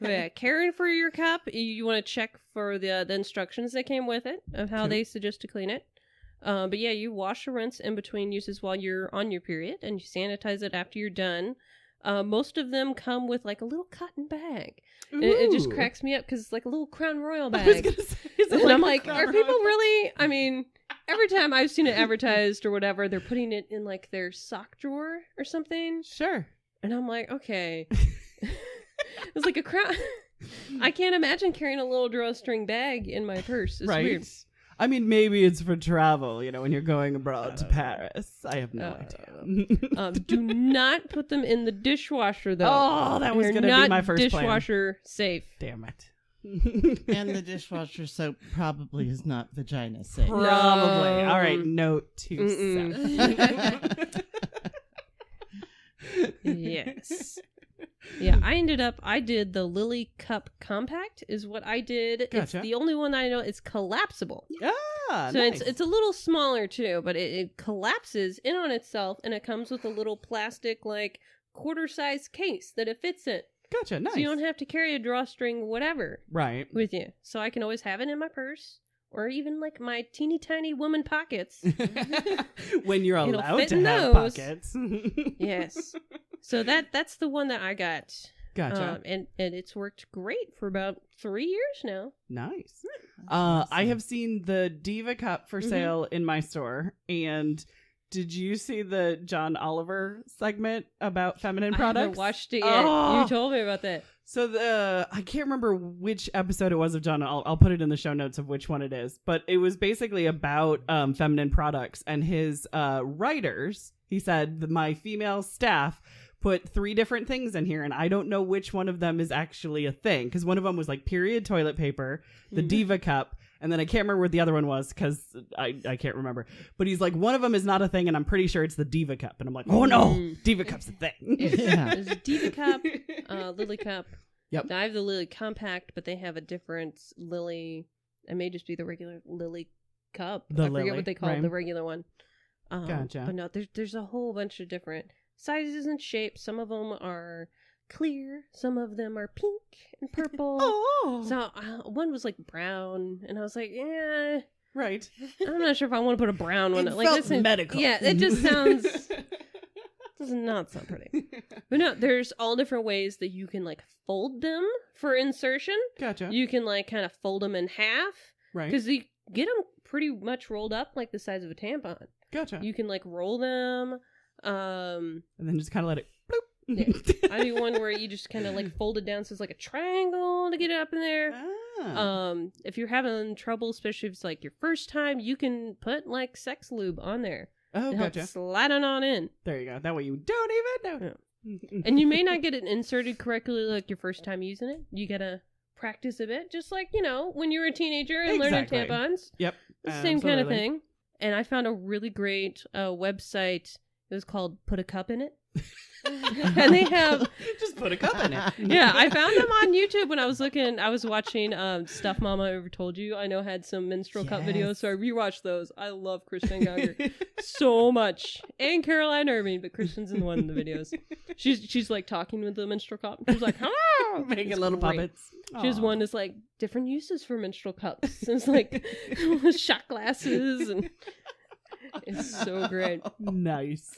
Speaker 3: Yeah, caring for your cup, you want to check for the instructions that came with it of how they suggest to clean it. But yeah, you wash or rinse in between uses while you're on your period, and you sanitize it after you're done. Most of them come with like a little cotton bag. It just cracks me up because it's like a little Crown Royal bag.
Speaker 1: I was gonna say,
Speaker 3: and I'm like, are people really? I mean, every time I've seen it advertised or whatever, they're putting it in like their sock drawer or something.
Speaker 1: Sure.
Speaker 3: And I'm like, okay. It's like a crown. I can't imagine carrying a little drawstring bag in my purse. It's weird.
Speaker 1: I mean, maybe it's for travel, when you're going abroad to Paris. I have no idea.
Speaker 3: Do not put them in the dishwasher, though.
Speaker 1: Oh, that was going to be my first plan.
Speaker 3: Dishwasher safe.
Speaker 1: Damn it.
Speaker 5: And the dishwasher soap probably is not vagina safe.
Speaker 1: Probably. All right, note to self.
Speaker 3: Yes. Yeah, I did the Lily Cup Compact is what I did.
Speaker 1: Gotcha.
Speaker 3: It's the only one I know. It's collapsible.
Speaker 1: Ah,
Speaker 3: so
Speaker 1: nice.
Speaker 3: it's a little smaller too, but it collapses in on itself, and it comes with a little plastic like quarter-size case that it fits in.
Speaker 1: Gotcha, nice.
Speaker 3: So you don't have to carry a drawstring whatever with you. So I can always have it in my purse. Or even like my teeny tiny woman pockets.
Speaker 1: When you're allowed to have pockets.
Speaker 3: Yes. So that's the one that I got.
Speaker 1: Gotcha.
Speaker 3: And it's worked great for about 3 years now.
Speaker 1: Nice. Awesome. I have seen the Diva Cup for sale in my store. And did you see the John Oliver segment about feminine products?
Speaker 3: I haven't watched it yet. You told me about that.
Speaker 1: So I can't remember which episode it was of John. I'll put it in the show notes of which one it is. But it was basically about feminine products, and his writers. He said my female staff put 3 different things in here, and I don't know which one of them is actually a thing, because one of them was like period toilet paper, the Diva Cup, and then I can't remember what the other one was because I can't remember. But he's like, one of them is not a thing, and I'm pretty sure it's the Diva Cup. And I'm like, oh no, Diva Cup's a thing.
Speaker 3: Yeah. There's a Diva Cup, Lily Cup.
Speaker 1: Yep.
Speaker 3: I have the Lily Compact, but they have a different Lily. It may just be the regular Lily Cup. I forget what they call it, the regular one.
Speaker 1: Gotcha.
Speaker 3: But no, there's a whole bunch of different sizes and shapes. Some of them are clear, some of them are pink and purple. So one was like brown, and I was like, yeah,
Speaker 1: right.
Speaker 3: I'm not sure if I want to put a brown one.
Speaker 1: It
Speaker 3: like
Speaker 1: felt
Speaker 3: this
Speaker 1: medical.
Speaker 3: Yeah, it just sounds does not sound pretty. But no, there's all different ways that you can like fold them for insertion.
Speaker 1: Gotcha.
Speaker 3: You can like kind of fold them in half,
Speaker 1: right?
Speaker 3: Because you get them pretty much rolled up like the size of a tampon.
Speaker 1: Gotcha.
Speaker 3: You can like roll them,
Speaker 1: and then just kind of let it. Bloop.
Speaker 3: Yeah. I do one where you just kind of like fold it down so it's like a triangle to get it up in there. If you're having trouble, especially if it's like your first time, you can put like sex lube on there.
Speaker 1: Oh,
Speaker 3: to
Speaker 1: gotcha.
Speaker 3: help slide it on in.
Speaker 1: There you go. That way you don't even know.
Speaker 3: And you may not get it inserted correctly like your first time using it. You gotta practice a bit, just like, when you were a teenager and learning tampons.
Speaker 1: Yep.
Speaker 3: The same kind of thing. And I found a really great website. It was called Put a Cup in It. And they have
Speaker 1: just put a cup in it.
Speaker 3: Yeah, I found them on YouTube when I was watching Stuff Mama Ever Told You. I know had some menstrual cup videos, so I rewatched those. I love Kristen Geiger so much, and Caroline Irving, but Kristen's in one of the videos. She's like talking with the menstrual cup. She's like, "Hello,"
Speaker 1: making little puppets.
Speaker 3: She has one that's like different uses for menstrual cups. It's like shot glasses, and it's so great.
Speaker 1: Nice.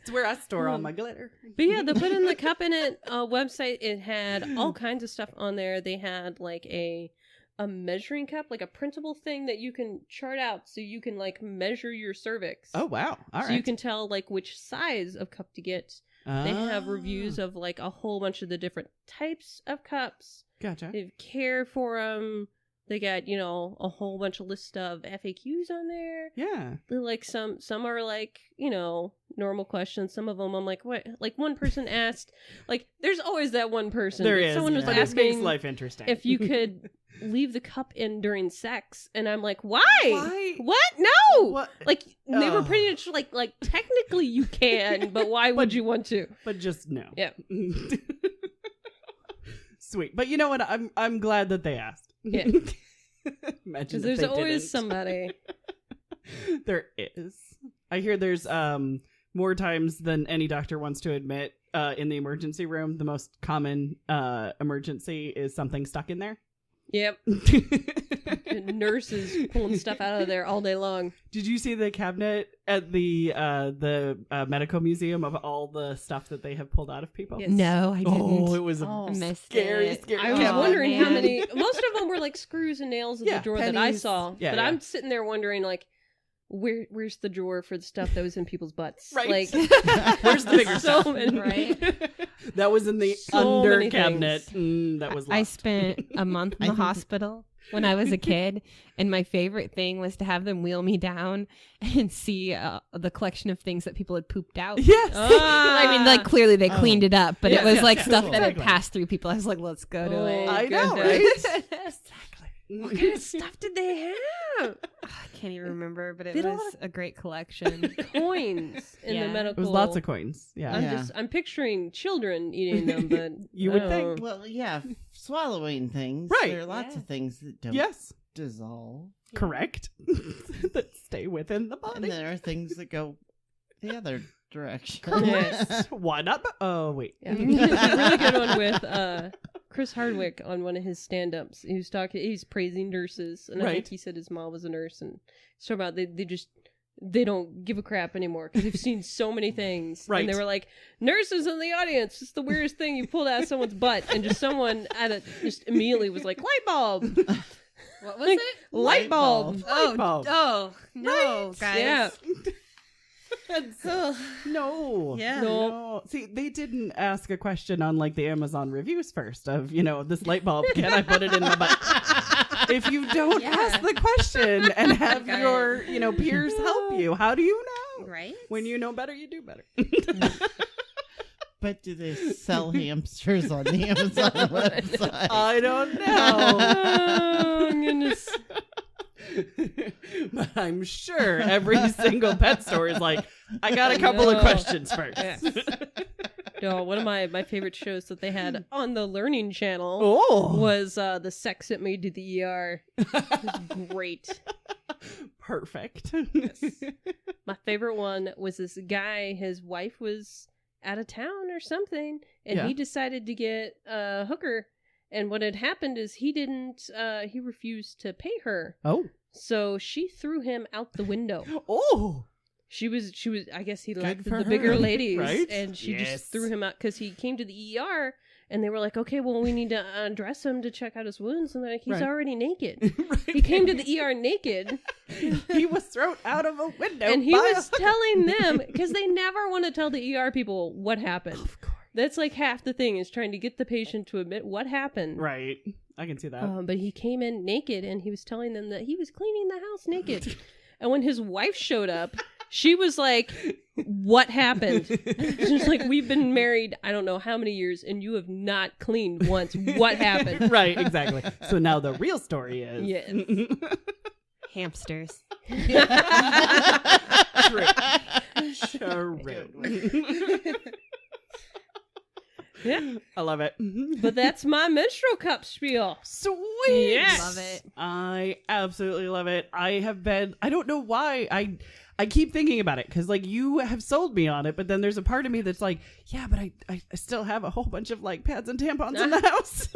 Speaker 1: It's where I store all my glitter.
Speaker 3: But yeah, the Put in the Cup in It website, it had all kinds of stuff on there. They had like a measuring cup, like a printable thing that you can chart out so you can like measure your cervix.
Speaker 1: Oh, wow. All right.
Speaker 3: So you can tell like which size of cup to get. They have reviews of like a whole bunch of the different types of cups.
Speaker 1: Gotcha.
Speaker 3: They care for them. They got, a whole bunch of list of FAQs on there.
Speaker 1: Yeah.
Speaker 3: Like some are like, normal questions. Some of them I'm like, what? Like one person asked, like there's always that one person.
Speaker 1: There is.
Speaker 3: Someone was
Speaker 1: but it makes
Speaker 3: asking
Speaker 1: life interesting.
Speaker 3: if you could leave the cup in during sex. And I'm like, why?
Speaker 1: Why?
Speaker 3: What? No.
Speaker 1: What?
Speaker 3: Like they were pretty much like technically you can, but why would you want to?
Speaker 1: But just no.
Speaker 3: Yeah.
Speaker 1: Sweet. But you know what? I'm glad that they asked.
Speaker 3: Yeah.
Speaker 1: Because
Speaker 3: there's always somebody.
Speaker 1: There is. I hear there's more times than any doctor wants to admit in the emergency room. The most common emergency is something stuck in there.
Speaker 3: Yep. Nurses pulling stuff out of there all day long.
Speaker 1: Did you see the cabinet at the medical museum of all the stuff that they have pulled out of people?
Speaker 3: Yes.
Speaker 4: No, I didn't.
Speaker 1: Oh, it was a scary.
Speaker 3: I was wondering how many. Most of them were like screws and nails in the drawer
Speaker 1: pennies.
Speaker 3: that I saw.
Speaker 1: Yeah,
Speaker 3: but I'm sitting there wondering, like, where's the drawer for the stuff that was in people's butts?
Speaker 1: Right.
Speaker 3: Like,
Speaker 1: where's the bigger
Speaker 3: so
Speaker 1: stuff?
Speaker 3: many,
Speaker 4: right?
Speaker 1: That was in the
Speaker 3: So
Speaker 1: under
Speaker 3: many
Speaker 1: cabinet. That was.
Speaker 4: I
Speaker 1: Locked.
Speaker 4: spent a month in the hospital when I was a kid, and my favorite thing was to have them wheel me down and see the collection of things that people had pooped out.
Speaker 1: Yes.
Speaker 4: I mean, like clearly they cleaned it up, but
Speaker 1: Yes,
Speaker 4: it was
Speaker 1: yes,
Speaker 4: like
Speaker 1: yes,
Speaker 4: stuff that had
Speaker 1: exactly.
Speaker 4: passed through people. I was like, let's go to it.
Speaker 1: I know,
Speaker 3: goodness.
Speaker 1: right? Exactly.
Speaker 3: What kind of stuff did they have?
Speaker 4: I can't even remember, but it
Speaker 3: They don't
Speaker 4: was a great collection.
Speaker 3: Coins in the
Speaker 4: Yeah.
Speaker 3: medical.
Speaker 1: It was lots of coins. Yeah.
Speaker 3: I'm picturing children eating them, but
Speaker 1: You would think.
Speaker 5: Well, yeah, swallowing things.
Speaker 1: Right.
Speaker 5: There are lots of things that don't
Speaker 1: Yes.
Speaker 5: dissolve.
Speaker 1: Correct. That stay within the
Speaker 5: And
Speaker 1: body.
Speaker 5: there are things that go the other direction.
Speaker 3: Yes.
Speaker 1: Why not? Oh, wait.
Speaker 3: Yeah. There's a really good one with Chris Hardwick on one of his stand-ups. He was talking. He's praising nurses, and I think
Speaker 1: Right.
Speaker 3: he said his mom was a nurse, and he's talking about they don't give a crap anymore because they've seen so many things.
Speaker 1: Right.
Speaker 3: And they were like, nurses in the audience, it's the weirdest thing you pulled out of someone's butt, and just someone just immediately was like, light bulb.
Speaker 4: What was
Speaker 3: Like,
Speaker 4: it?
Speaker 3: light bulb.
Speaker 1: Light bulb.
Speaker 4: Oh, no, guys.
Speaker 3: Yeah.
Speaker 1: No.
Speaker 4: Yeah.
Speaker 1: No. See, they didn't ask a question on like the Amazon reviews first of, this light bulb, can I put it in my butt? If you don't ask the question and have
Speaker 4: Okay.
Speaker 1: your, peers help you, how do you know?
Speaker 4: Right?
Speaker 1: When you know better, you do better.
Speaker 5: But do they sell hamsters on the Amazon website?
Speaker 1: I don't know.
Speaker 3: Oh, goodness.
Speaker 1: But I'm sure every single pet store is like, I got a couple of
Speaker 3: No.
Speaker 1: questions first.
Speaker 3: Yes. No, one of my favorite shows that they had on the Learning Channel
Speaker 1: Oh.
Speaker 3: was The Sex That Made to the ER. It was great.
Speaker 1: Perfect.
Speaker 3: My favorite one was this guy, his wife was out of town or something, and
Speaker 1: Yeah.
Speaker 3: he decided to get a hooker. And what had happened is he refused to pay her.
Speaker 1: Oh.
Speaker 3: So she threw him out the window.
Speaker 1: Oh.
Speaker 3: She was, I guess he liked
Speaker 5: for
Speaker 3: the bigger
Speaker 5: her,
Speaker 3: lady,
Speaker 1: right?
Speaker 3: and she
Speaker 1: Yes.
Speaker 3: just threw him out because he came to the ER, and they were like, okay, well, we need to undress him to check out his wounds, and they're like, he's
Speaker 1: Right.
Speaker 3: already naked.
Speaker 1: Right.
Speaker 3: He came to the ER naked,
Speaker 1: He was thrown out of a window.
Speaker 3: and he
Speaker 1: by
Speaker 3: was
Speaker 1: a hooker.
Speaker 3: telling them, because they never want to tell the ER people what happened.
Speaker 1: Of course.
Speaker 3: That's like half the thing, is trying to get the patient to admit what happened.
Speaker 1: Right. I can see that.
Speaker 3: But he came in naked, and he was telling them that he was cleaning the house naked. And when his wife showed up, She was like, what happened? She's like, we've been married, I don't know how many years, and you have not cleaned once. What happened?
Speaker 1: Right, exactly. So now the real story is...
Speaker 3: Yes.
Speaker 4: Hamsters.
Speaker 1: True.
Speaker 3: Yeah.
Speaker 1: I love it.
Speaker 3: But that's my menstrual cup spiel.
Speaker 1: Sweet.
Speaker 3: Yes.
Speaker 4: Love it.
Speaker 1: I absolutely love it. I don't know why I keep thinking about it because like you have sold me on it, but then there's a part of me that's like, yeah, but I still have a whole bunch of like pads and tampons in the house.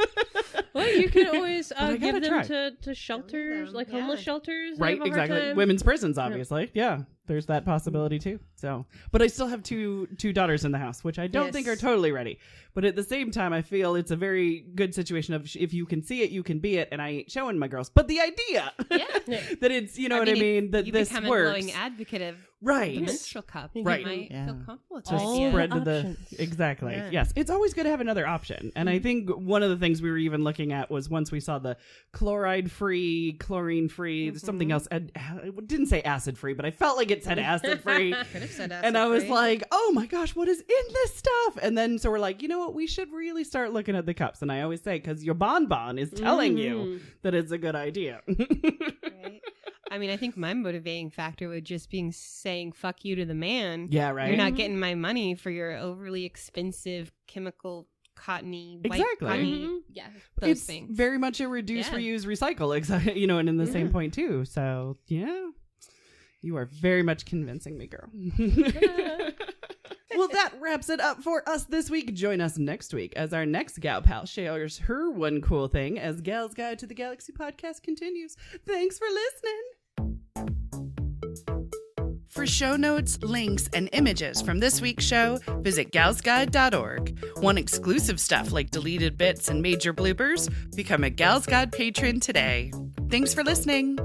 Speaker 3: Well, you can always give them
Speaker 1: try.
Speaker 3: to shelters, like
Speaker 4: Yeah.
Speaker 3: homeless shelters.
Speaker 1: Right, exactly. Women's prisons, obviously. Yeah, there's that possibility too. So, but I still have two daughters in the house, which I don't think are totally ready. But at the same time, I feel it's a very good situation of if you can see it, you can be it. And I ain't showing my girls, but the idea that it's, you know what I mean, that this
Speaker 4: become
Speaker 1: works.
Speaker 4: a glowing advocate of
Speaker 1: Right.
Speaker 4: the menstrual cup.
Speaker 1: Right.
Speaker 4: You might
Speaker 5: Yeah.
Speaker 4: feel comfortable with
Speaker 1: To
Speaker 4: that idea.
Speaker 1: spread to the
Speaker 3: options.
Speaker 1: exactly.
Speaker 3: Yeah.
Speaker 1: Yes, it's always good to have another option. And I think one of the things we were even looking at was once we saw the chloride free, chlorine free, something else. It didn't say acid free, but I felt like it said acid free.
Speaker 4: Could have said
Speaker 1: And I was
Speaker 4: acid-free.
Speaker 1: like, oh my gosh, what is in this stuff? And then so we're like, you know what? We should really start looking at the cups. And I always say, because your bonbon is telling you that it's a good idea.
Speaker 4: Right? I mean, I think my motivating factor would just being saying "fuck you" to the man.
Speaker 1: Yeah, right.
Speaker 4: You're not getting my money for your overly expensive chemical cottony, white
Speaker 1: Exactly.
Speaker 4: cottony. Yeah, those
Speaker 1: It's
Speaker 4: things.
Speaker 1: very much a reduce,
Speaker 4: Yeah.
Speaker 1: reuse, recycle, you know, and in the same point too. So yeah, you are very much convincing me, girl. Well, that wraps it up for us this week. Join us next week as our next gal pal shares her one cool thing as Gal's Guide to the Galaxy podcast continues. Thanks for listening. For show notes, links, and images from this week's show, visit galsguide.org. Want exclusive stuff like deleted bits and major bloopers? Become a Gal's Guide patron today. Thanks for listening.